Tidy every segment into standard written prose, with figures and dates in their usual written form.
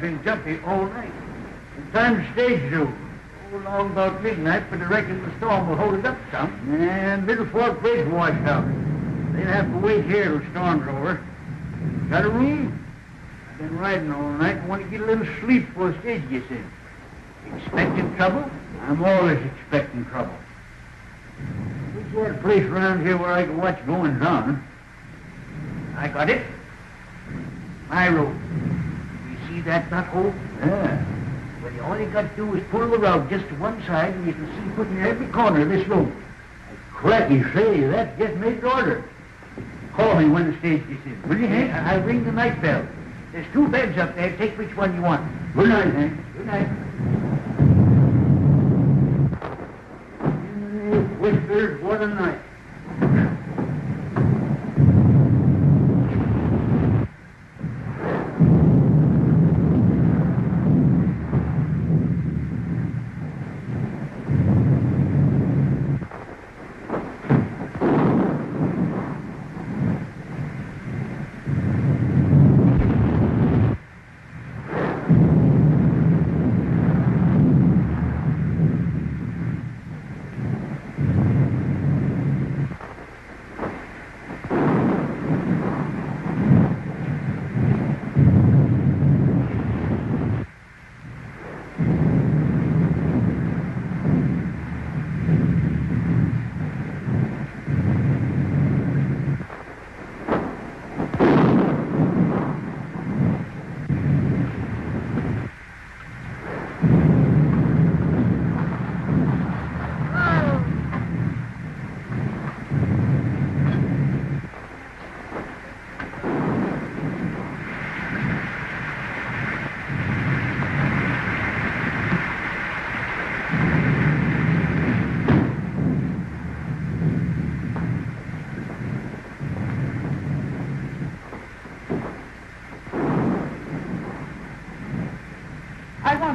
been jumpy all night. The time's stage due. Long about midnight, but I reckon the storm will hold it up some. And Middle Fork Bridge washed out. They'll have to wait here till storm's over. Got a room? I've been riding all night and want to get a little sleep before the stage gets in. Expecting trouble? I'm always expecting trouble. There's sort of place around here where I can watch goings on. I got it. My road. You see that knot hole? Yeah. Well, all you got to do is pull the rug just to one side, and you can see put in every corner of this room. Cracky, say, that's just made to order. Call me when the stage gets in. Will you, Hank? I'll ring the night bell. There's 2 beds up there. Take which one you want. Good night, Hank. Good night. Whispers, what a night.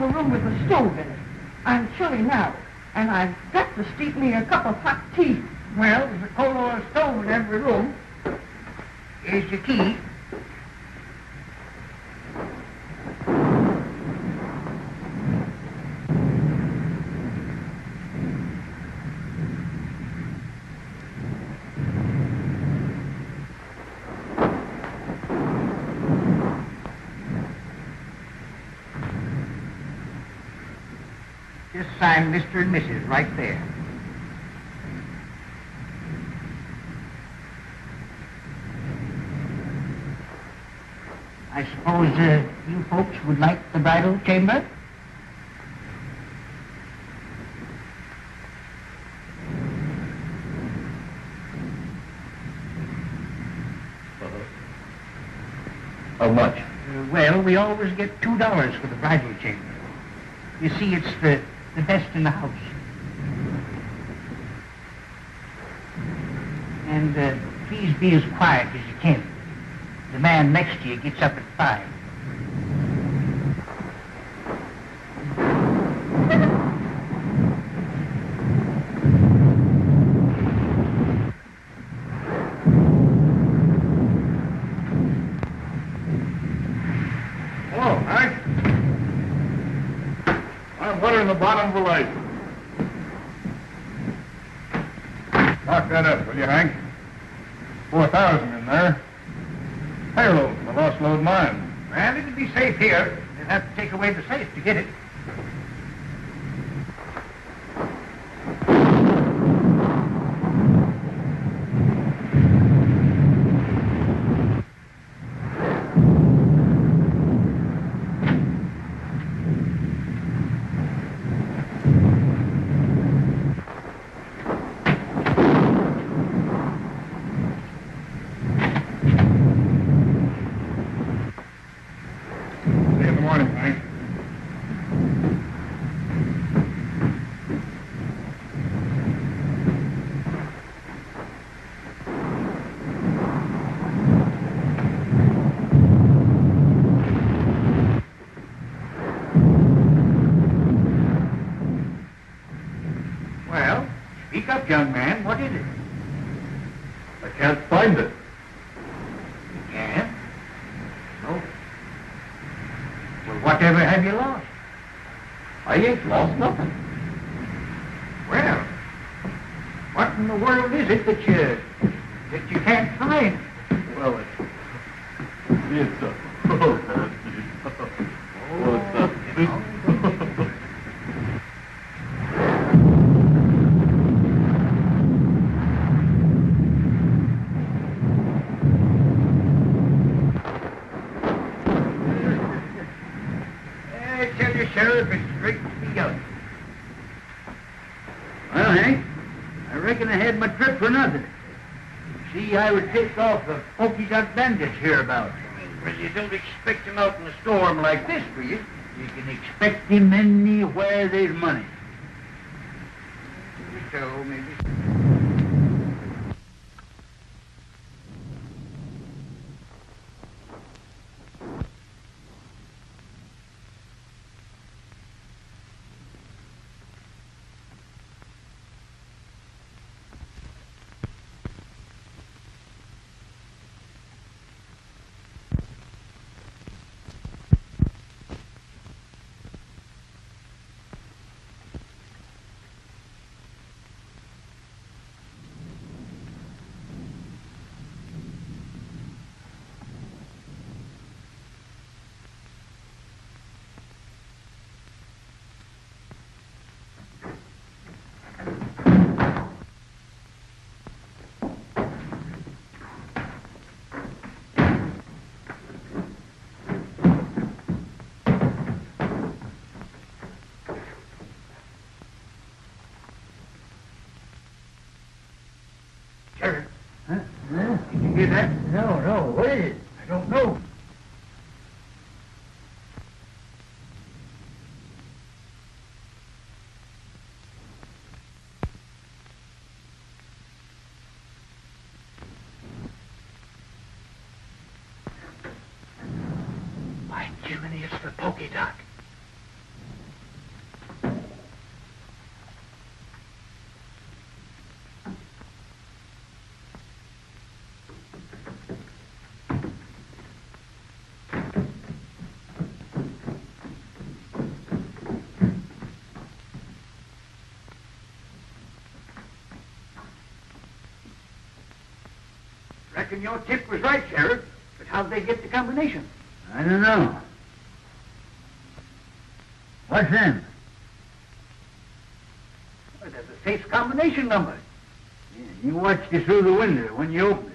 A room with a stove in it. I'm chilly now, and I've got to steep me a cup of hot tea. Well, there's a coal oil stove in every room. Here's your key. Just sign Mr. and Mrs. right there. I suppose you folks would like the bridal chamber? How much? Well, we always get $2 for the bridal chamber. You see, it's the best in the house. And please be as quiet as you can. The man next to you gets up at 5. Hello, Hank. I'm butter in the bottom of the lake. Lock that up, will you, Hank? 4,000 in there. Payload from the lost load mine. Well, it'd be safe here. They'd have to take away the safe to get it. Speak up, young man. What is it? I can't find it. You can't? No. Well, Whatever have you lost? I ain't lost nothing. Well, what in the world is it that you can't find? Well, it's a... I tell you, Sheriff, it's straight to be out. Well, Hank, I reckon I had my trip for nothing. See, I would take off the pokey dot bandits hereabouts. Well, you don't expect him out in a storm like this, do you? You can expect him anywhere there's money. So, maybe. Sheriff. Huh? Did you hear that? No. What is it? I don't know. By Jiminy, it's the pokey doc. Reckon your tip was right, Sheriff. But how'd they get the combination? I don't know. What's in? Well, there's a safe combination number. Yeah, you watched it through the window when you opened it.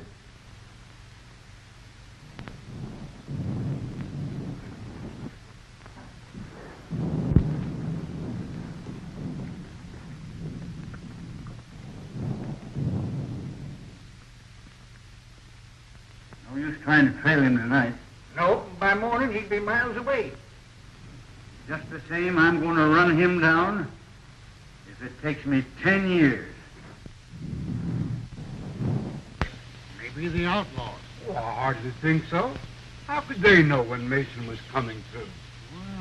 No use trying to trail him tonight. No, by morning he'd be miles away. Just the same, I'm going to run him down if it takes me 10 years. Maybe the outlaws. Well, I hardly think so. How could they know when Mason was coming through?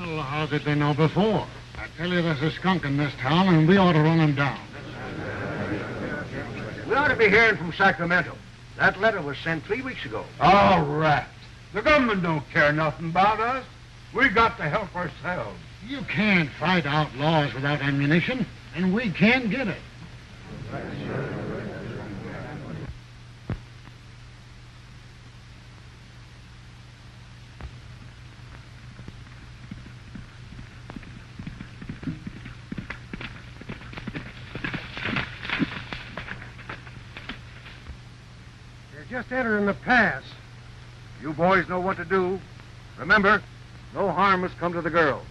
Well, how did they know before? I tell you, there's a skunk in this town, and we ought to run him down. We ought to be hearing from Sacramento. That letter was sent 3 weeks ago. All right. The government don't care nothing about us. We got to help ourselves. You can't fight outlaws without ammunition, and we can't get it. You're just entering the pass. You boys know what to do. Remember, no harm must come to the girl.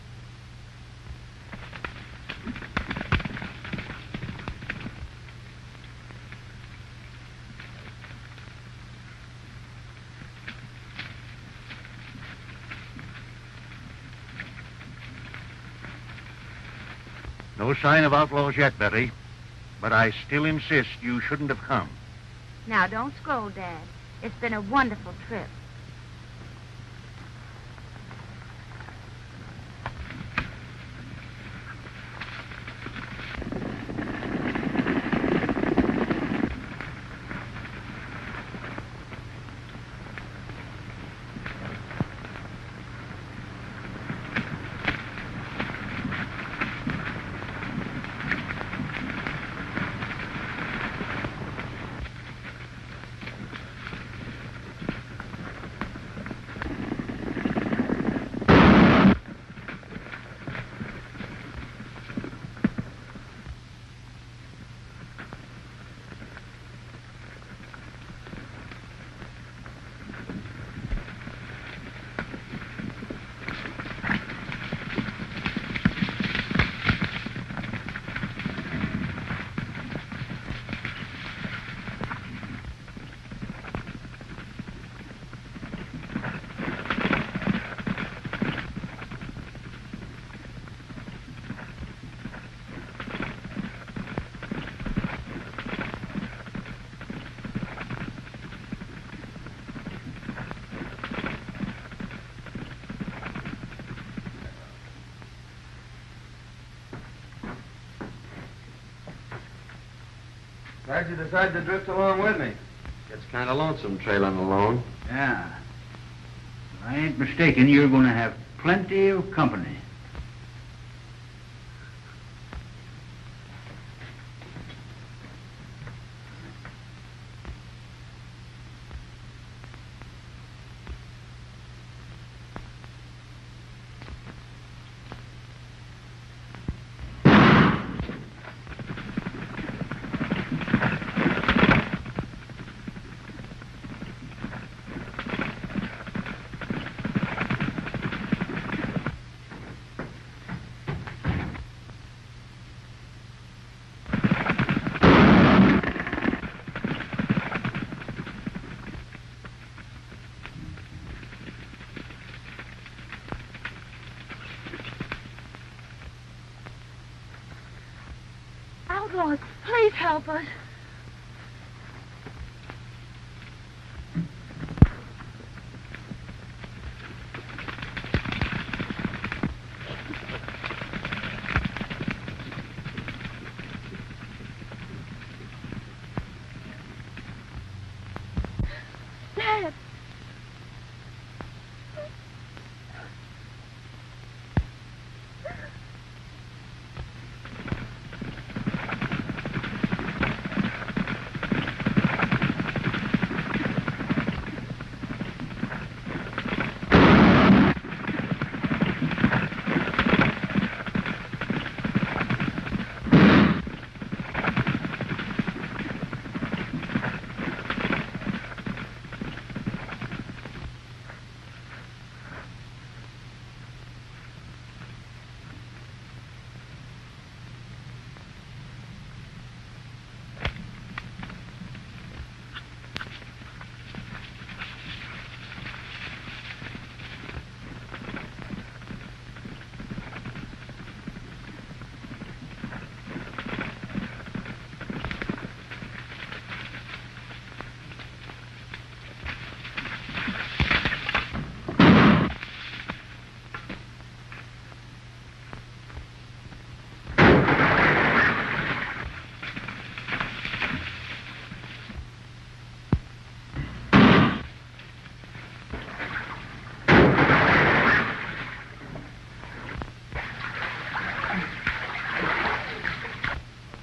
No sign of outlaws yet, Betty. But I still insist you shouldn't have come. Now, don't scold, Dad. It's been a wonderful trip. How'd you decide to drift along with me? Gets kind of lonesome trailing alone. Yeah. If I ain't mistaken, you're going to have plenty of company. Outlaws, please help us. Dad.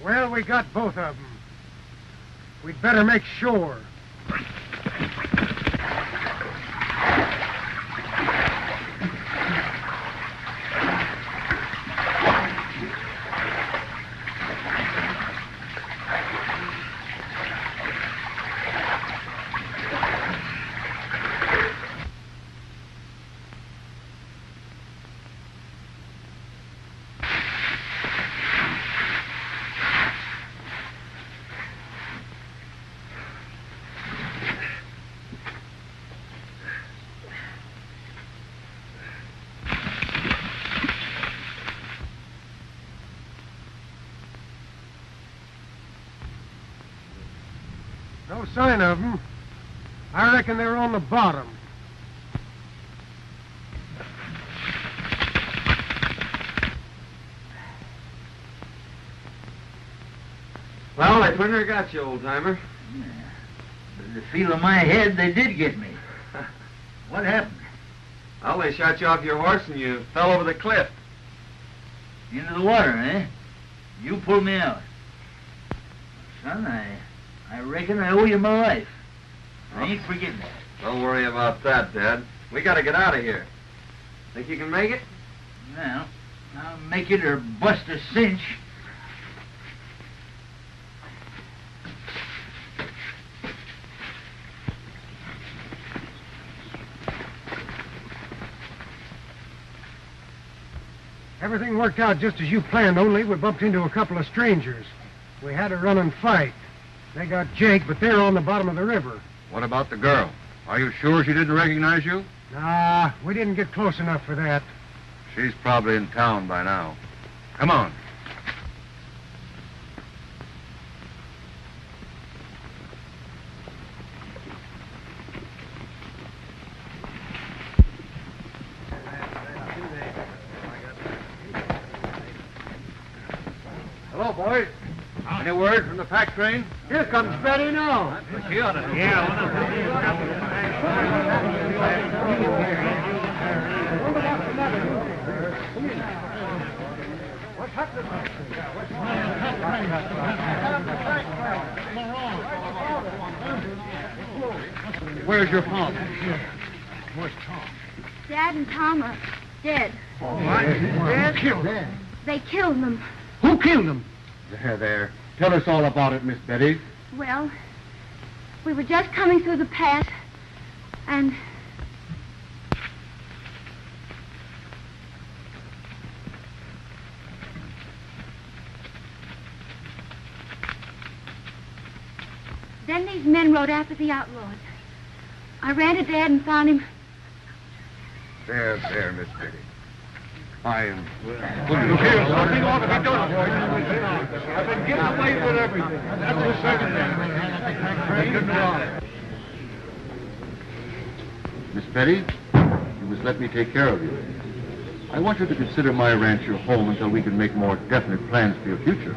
Well, we got both of them. We'd better make sure. No sign of them. I reckon they're on the bottom. Well, I pretty near got you, old-timer. With the feel of my head, they did get me. What happened? Well, they shot you off your horse and you fell over the cliff. Into the water, eh? You pulled me out. Son, I reckon I owe you my life. I ain't forgetting that. Don't worry about that, Dad. We gotta get out of here. Think you can make it? Well, I'll make it or bust a cinch. Everything worked out just as you planned, only we bumped into a couple of strangers. We had to run and fight. They got Jake, but they're on the bottom of the river. What about the girl? Are you sure she didn't recognize you? Nah, we didn't get close enough for that. She's probably in town by now. Come on. Hello, boys. Any word from the pack train? Here comes Betty now. Where's your father? Where's Tom? Dad and Tom are dead. Dad killed him. They killed them. Who killed him? There. Tell us all about it, Miss Betty. Well, we were just coming through the pass, and... Then these men rode after the outlaws. I ran to Dad and found him. There, Miss Betty. I am... Look here, something ought to be done. I've been getting away with everything. That's the second thing. Good job. Miss Betty, you must let me take care of you. I want you to consider my ranch your home until we can make more definite plans for your future.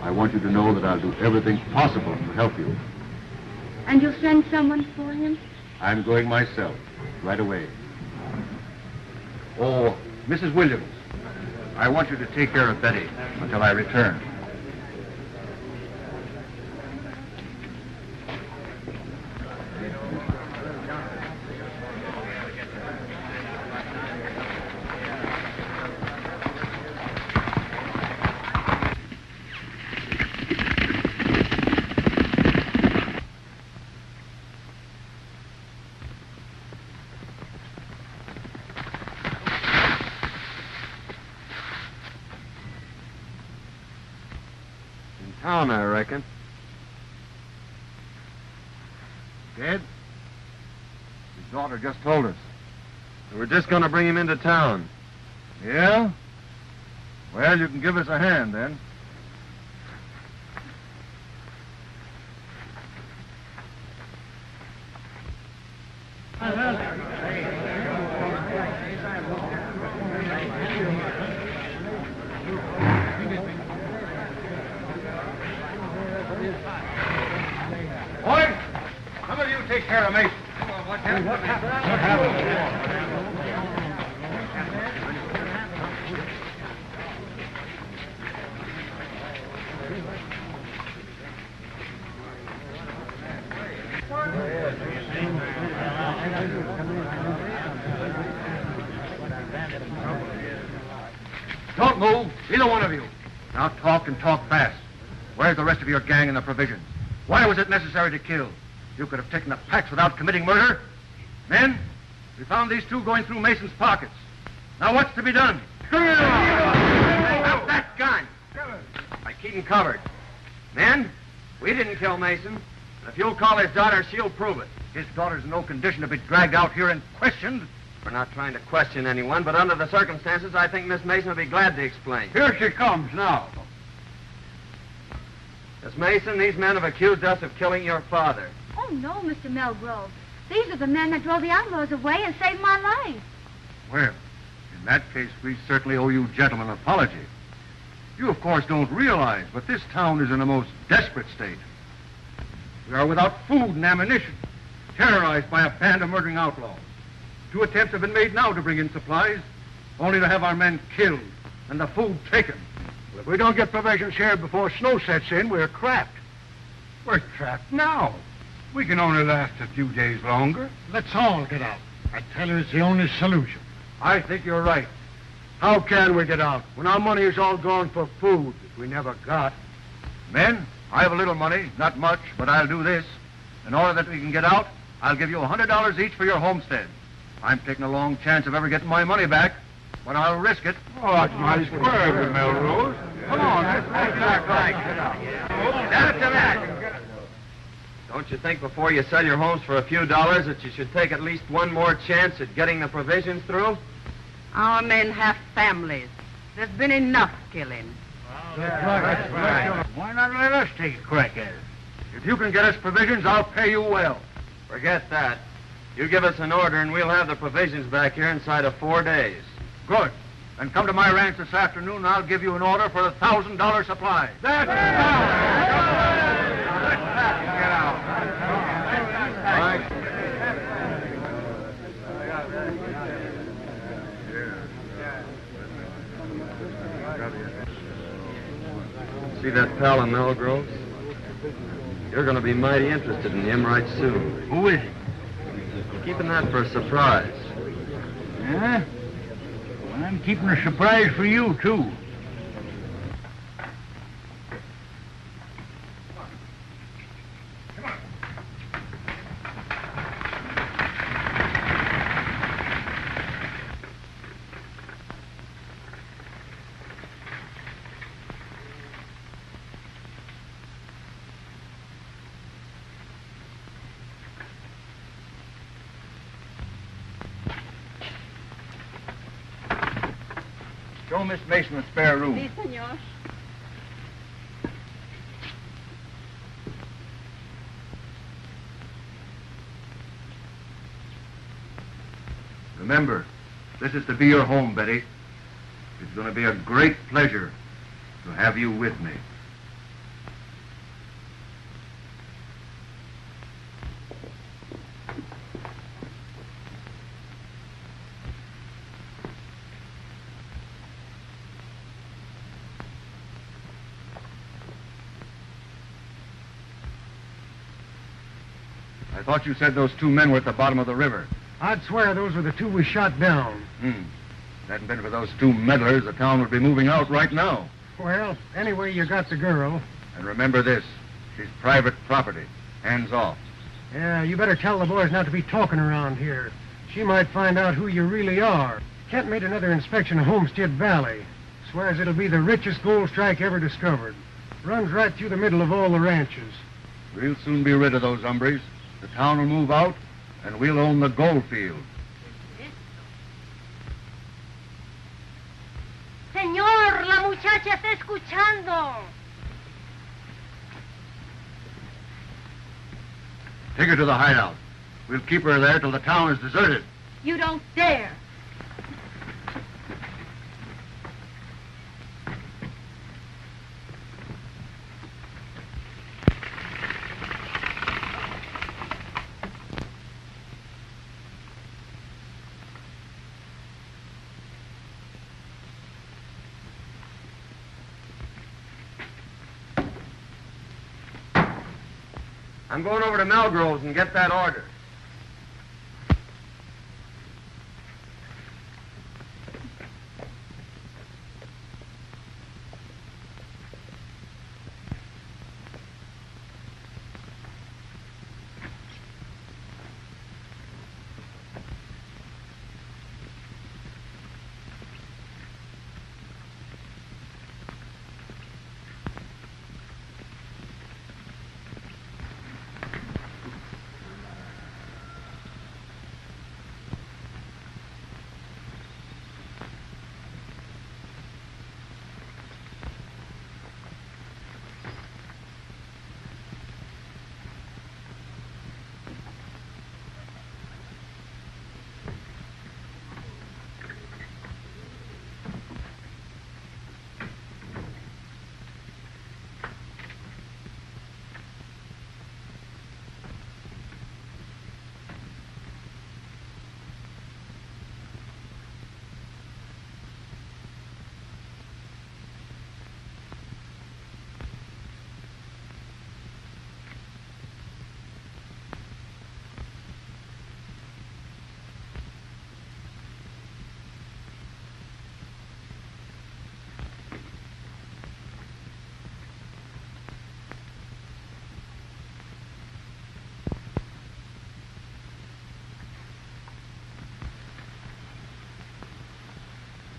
I want you to know that I'll do everything possible to help you. And you'll send someone for him? I'm going myself, right away. Oh, Mrs. Williams, I want you to take care of Betty until I return. Town, I reckon. Dead? His daughter just told us. We're just going to bring him into town. Yeah? Well, you can give us a hand, then. Boys, some of you take care of Mason. What happened? What happened? Don't move, either one of you. Now talk and talk fast. Where's the rest of your gang and the provisions? Why was it necessary to kill? You could have taken the packs without committing murder. Men, we found these two going through Mason's pockets. Now what's to be done? Drop that gun! I keep him covered. Men, we didn't kill Mason. And if you'll call his daughter, she'll prove it. His daughter's in no condition to be dragged out here and questioned. We're not trying to question anyone, but under the circumstances, I think Miss Mason will be glad to explain. Here she comes now. Miss Mason, these men have accused us of killing your father. Oh, no, Mr. Melgrove. These are the men that drove the outlaws away and saved my life. Well, in that case, we certainly owe you gentlemen an apology. You, of course, don't realize, but this town is in a most desperate state. We are without food and ammunition, terrorized by a band of murdering outlaws. 2 attempts have been made now to bring in supplies, only to have our men killed and the food taken. Well, if we don't get provisions here before snow sets in, we're trapped. We're trapped now. We can only last a few days longer. Let's all get out. I tell you, it's the only solution. I think you're right. How can we get out when our money is all gone for food that we never got? Men, I have a little money, not much, but I'll do this. In order that we can get out, I'll give you $100 each for your homestead. I'm taking a long chance of ever getting my money back, but I'll risk it. Oh, that's mighty square, Melrose. Come on, that's right. Down to that. Don't you think before you sell your homes for a few dollars that you should take at least one more chance at getting the provisions through? Our men have families. There's been enough killing. That's right. Why not let us take a crack at it? If you can get us provisions, I'll pay you well. Forget that. You give us an order and we'll have the provisions back here inside of 4 days. Good. Then come to my ranch this afternoon, and I'll give you an order for $1,000 supply. That's Get out. All right. See that pal in Melgroves? You're going to be mighty interested in him right soon. Who is he? Keeping that for a surprise. Yeah? Well, I'm keeping a surprise for you, too. Show Miss Mason the spare room. Si, senor. Remember, this is to be your home, Betty. It's going to be a great pleasure to have you with me. I thought you said those two men were at the bottom of the river. I'd swear those were the two we shot down. If it hadn't been for those two meddlers, the town would be moving out right now. Well, anyway, you got the girl. And remember this, she's private property. Hands off. Yeah, you better tell the boys not to be talking around here. She might find out who you really are. Kent made another inspection of Homestead Valley. Swears it'll be the richest gold strike ever discovered. Runs right through the middle of all the ranches. We'll soon be rid of those hombres. The town will move out, and we'll own the gold field. Señor, la muchacha está escuchando. Take her to the hideout. We'll keep her there till the town is deserted. You don't dare. I'm going over to Melgroves and get that order.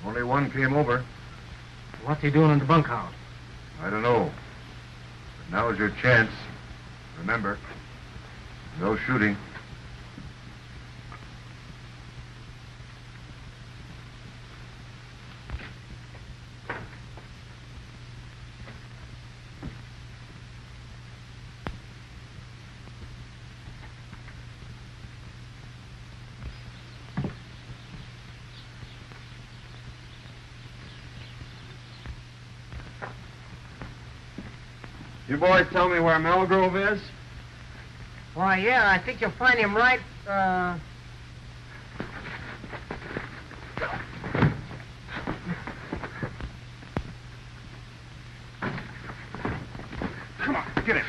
Only one came over. What's he doing in the bunkhouse? I don't know. But now's your chance. Remember, no shooting. You boys tell me where Melgrove is? Why, yeah, I think you'll find him right, Come on, get it.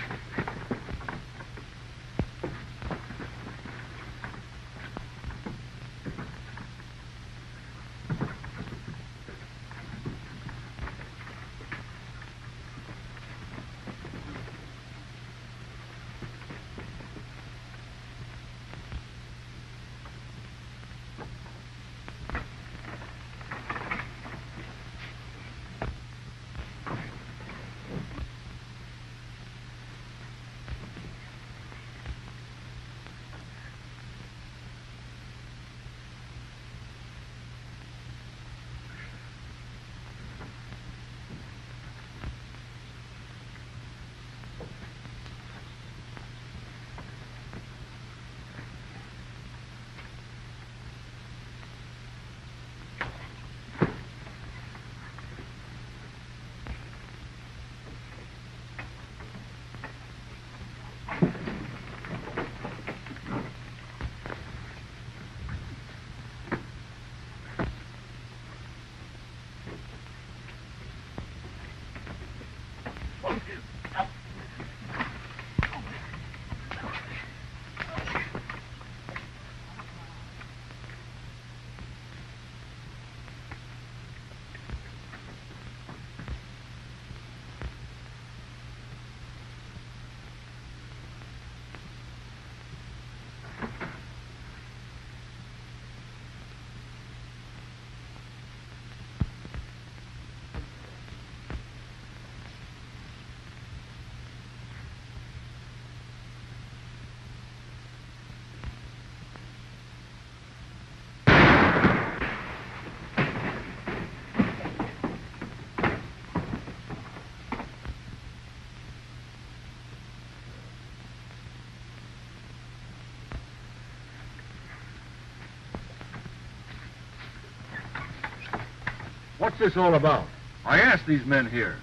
What's this all about? I asked these men here.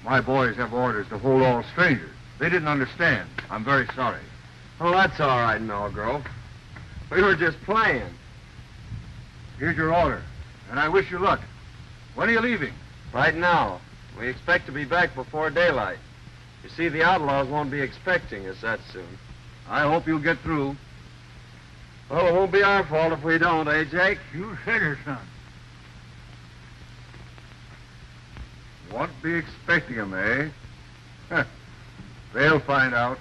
My boys have orders to hold all strangers. They didn't understand. I'm very sorry. Oh, that's all right, Melgrove. We were just playing. Here's your order, and I wish you luck. When are you leaving? Right now. We expect to be back before daylight. You see, the outlaws won't be expecting us that soon. I hope you'll get through. Well, it won't be our fault if we don't, eh, Jake? You said it, son. Won't be expecting them, eh? Huh. They'll find out.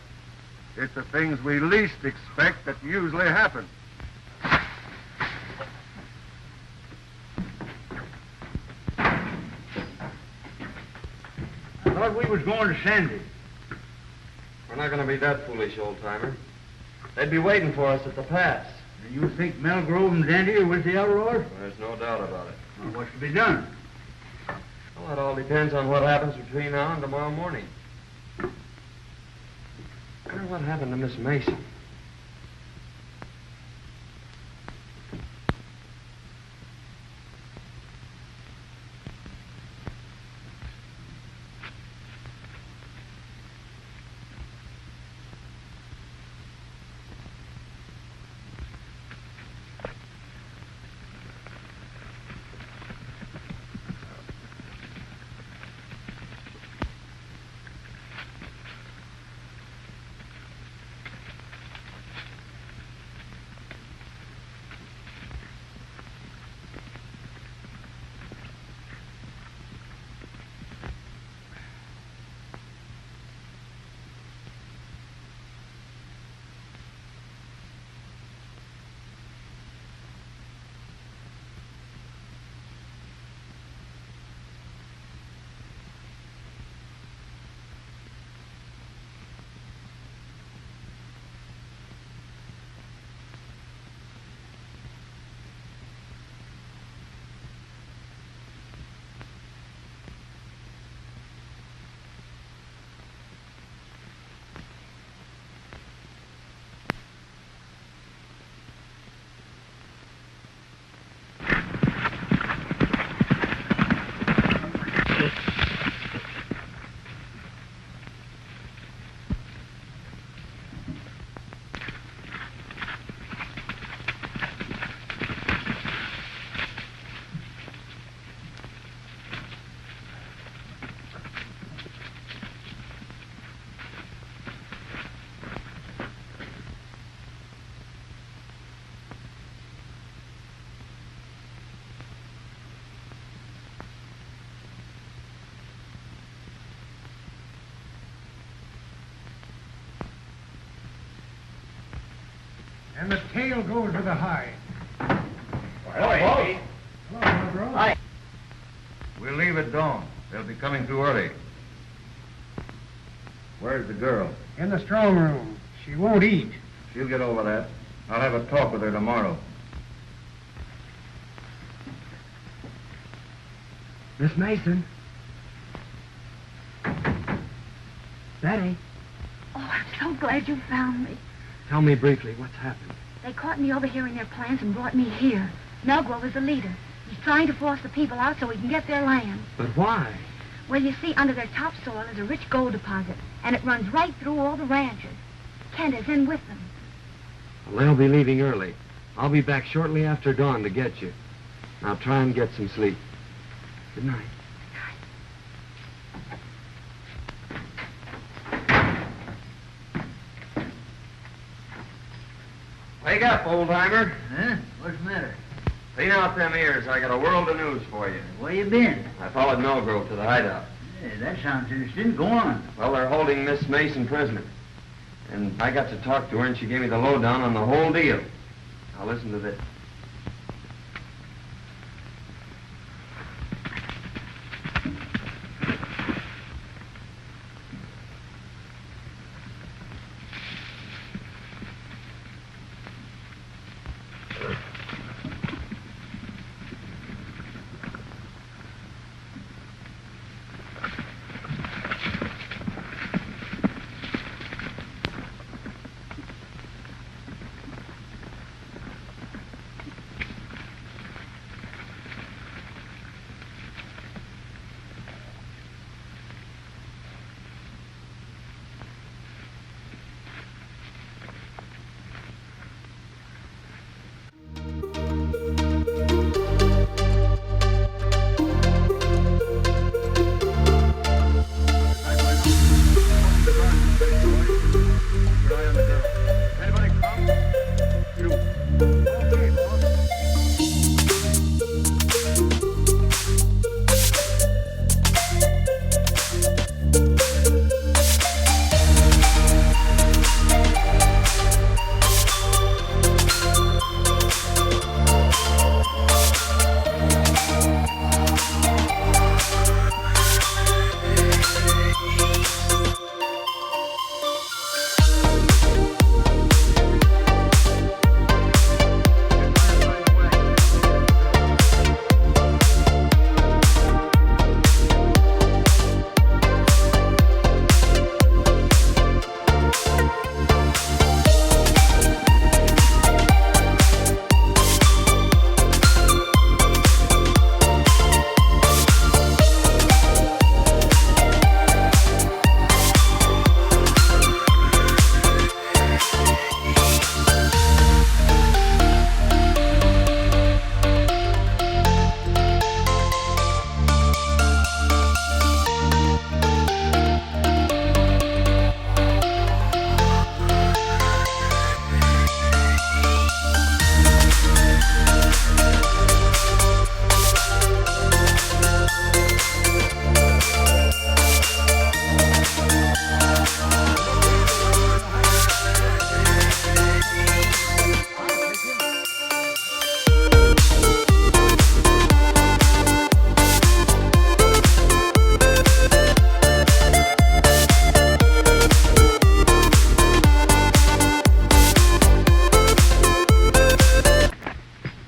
It's the things we least expect that usually happen. I thought we was going to Sandy. We're not going to be that foolish, old-timer. They'd be waiting for us at the pass. And you think Melgrove and Dandy are with the outlaws? There's no doubt about it. Well, what's to be done? Well, it all depends on what happens between now and tomorrow morning. I wonder what happened to Miss Mason. And the tail goes with the hide. Hello, Hello, Marlboro. We'll leave at dawn. They'll be coming too early. Where's the girl? In the strong room. She won't eat. She'll get over that. I'll have a talk with her tomorrow. Miss Mason. Betty, Oh, I'm so glad you found me. tell me briefly what's happened. They caught me overhearing their plans and brought me here. Melgrove is the leader. He's trying to force the people out so he can get their land. But why? Well, you see, under their topsoil is a rich gold deposit, and it runs right through all the ranches. Kent is in with them. Well, they'll be leaving early. I'll be back shortly after dawn to get you. Now try and get some sleep. Good night. Wake up, old-timer. Huh? What's the matter? Clean out them ears. I got a world of news for you. Where you been? I followed Melgrove to the hideout. Yeah, that sounds interesting. Go on. Well, they're holding Miss Mason prisoner. And I got to talk to her, and she gave me the lowdown on the whole deal. Now listen to this.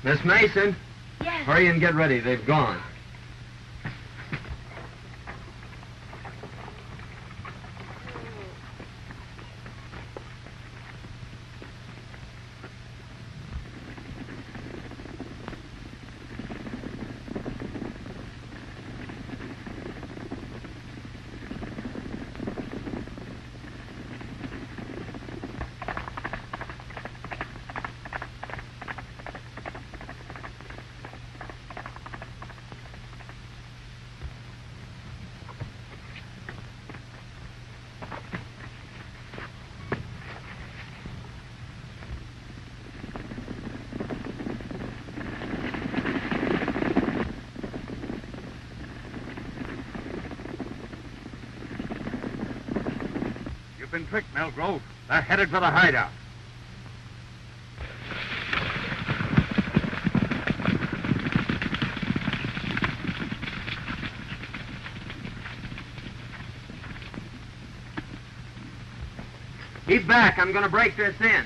Miss Mason? Yes. Hurry and get ready. They've gone. You've been tricked, Melgrove. They're headed for the hideout. Keep back. I'm going to break this in.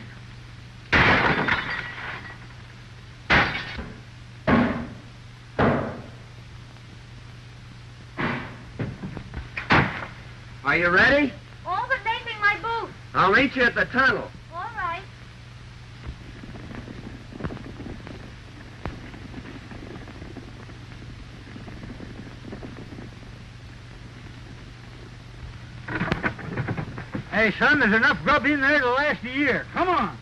Are you ready? All but making my boots. I'll meet you at the tunnel. All right. Hey, son, there's enough grub in there to last a year. Come on.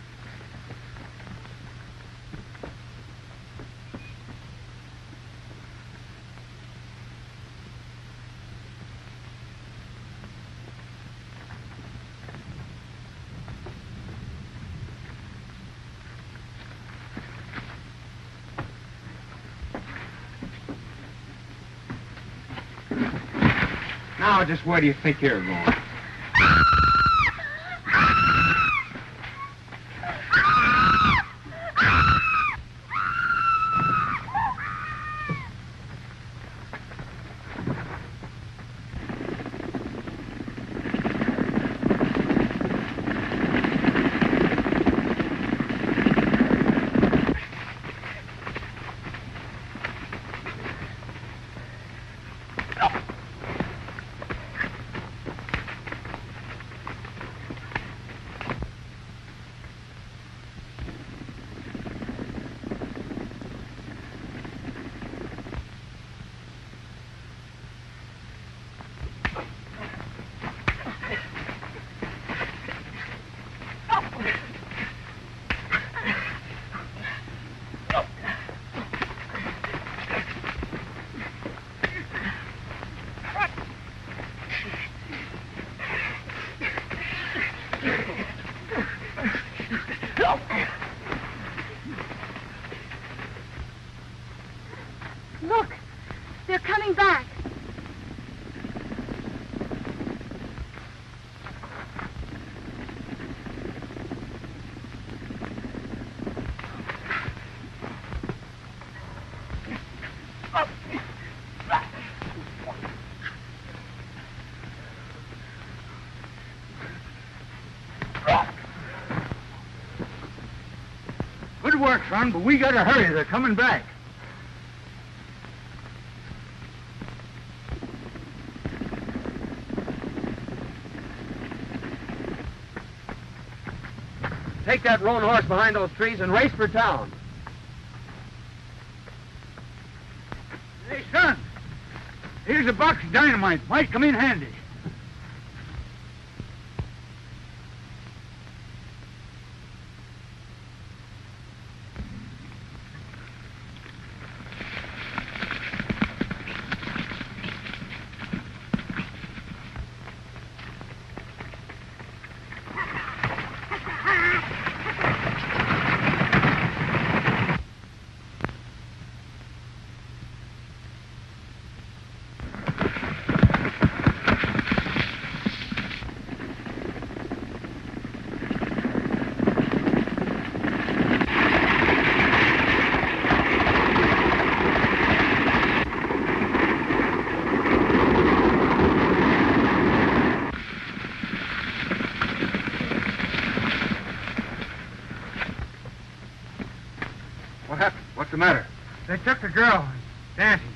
Now, just where do you think you're going? Look, they're coming back. Good work, son, but we gotta hurry. They're coming back. Take that roan horse behind those trees and race for town. Hey, son, here's a box of dynamite. Might come in handy. What happened? What's the matter? They took the girl. Dancing.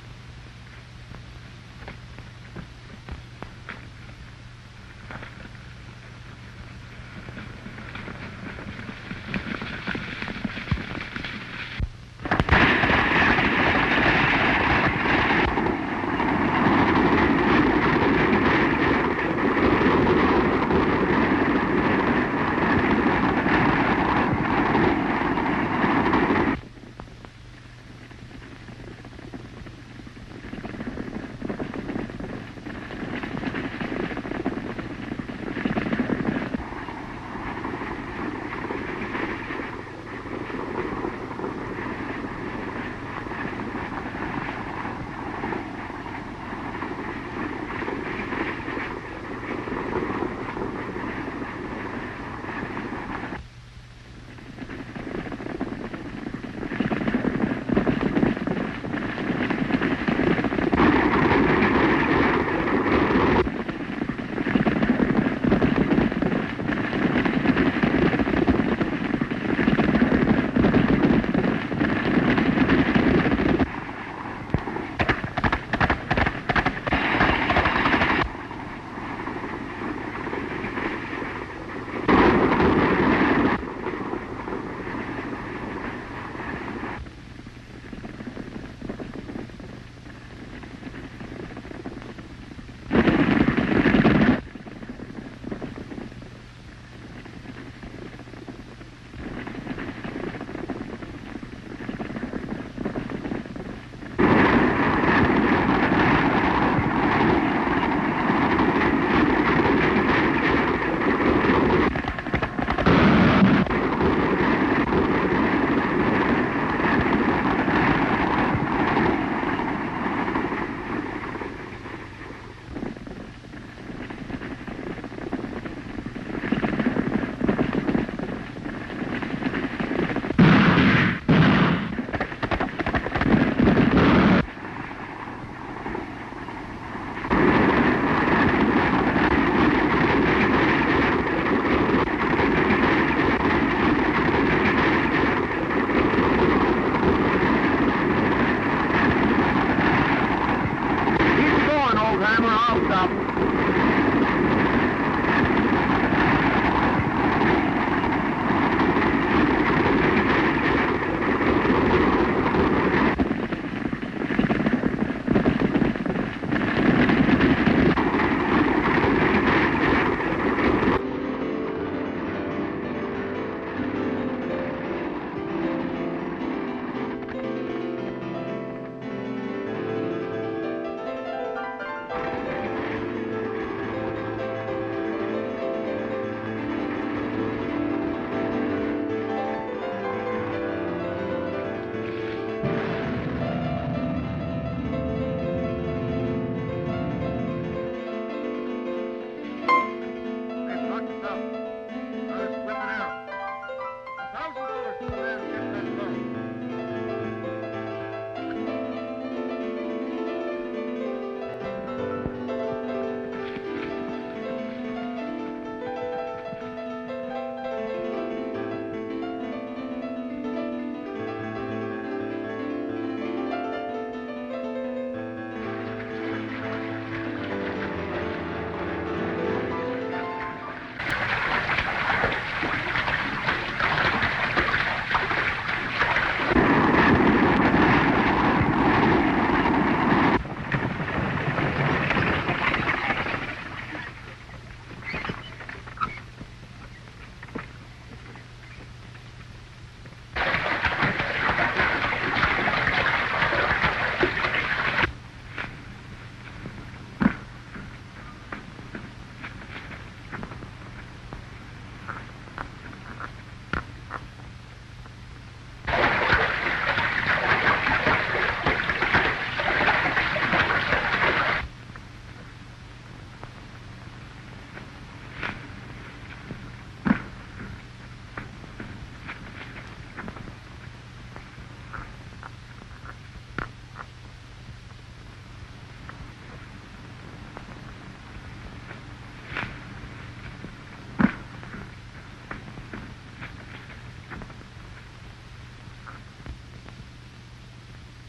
stop.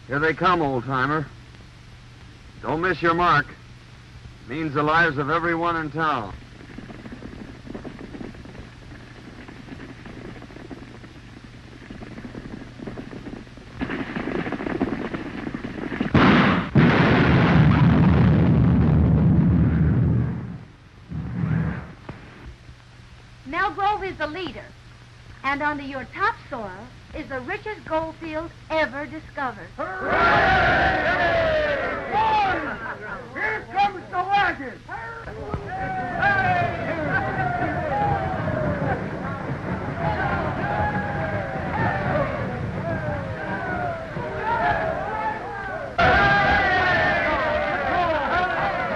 Here they come, old-timer. Don't miss your mark. Means the lives of everyone in town. Mel Grove is the leader, and under your topsoil is the richest gold field ever discovered. Here comes the wagon!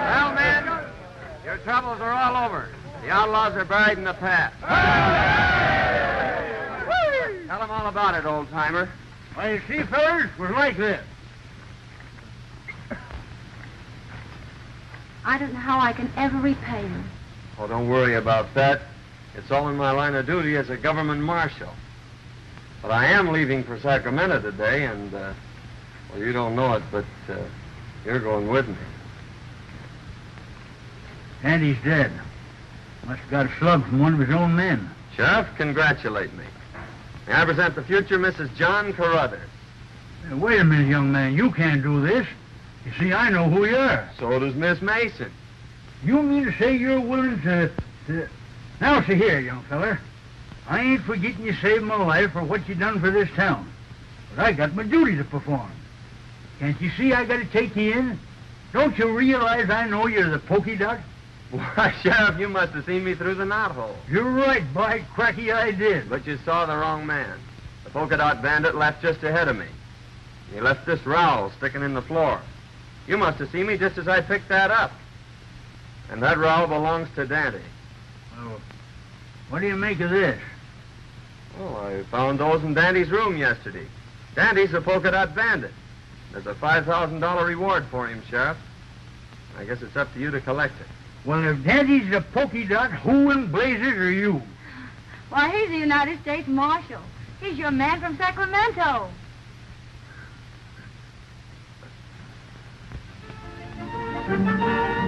Well, men, your troubles are all over. The outlaws are buried in the past. Tell them all about it, old-timer. Well, you see, fellas, it was like this. I don't know how I can ever repay him. Oh, don't worry about that. It's all in my line of duty as a government marshal. But I am leaving for Sacramento today, and, well, you don't know it, but you're going with me. Andy's dead. Must have got a slug from one of his own men. Sheriff, congratulate me. May I present the future Mrs. John Carruthers. Now, wait a minute, young man. You can't do this. You see, I know who you are. So does Miss Mason. You mean to say you're willing to... Now, see here, young feller. I ain't forgetting you saved my life for what you done for this town. But I got my duty to perform. Can't you see I got to take you in? Don't you realize I know you're the pokey duck? Why, Sheriff, you must have seen me through the knothole. You're right, by cracky, I did. But you saw the wrong man. The polka dot bandit left just ahead of me. He left this rowel sticking in the floor. You must have seen me just as I picked that up. And that rowel belongs to Dante. Well, what do you make of this? Oh, I found those in Dante's room yesterday. Dante's a polka dot bandit. There's a $5,000 reward for him, Sheriff. I guess it's up to you to collect it. Well, if Daddy's a pokey dot, who in blazes are you? Why, he's the United States Marshal. He's your man from Sacramento. Thank you.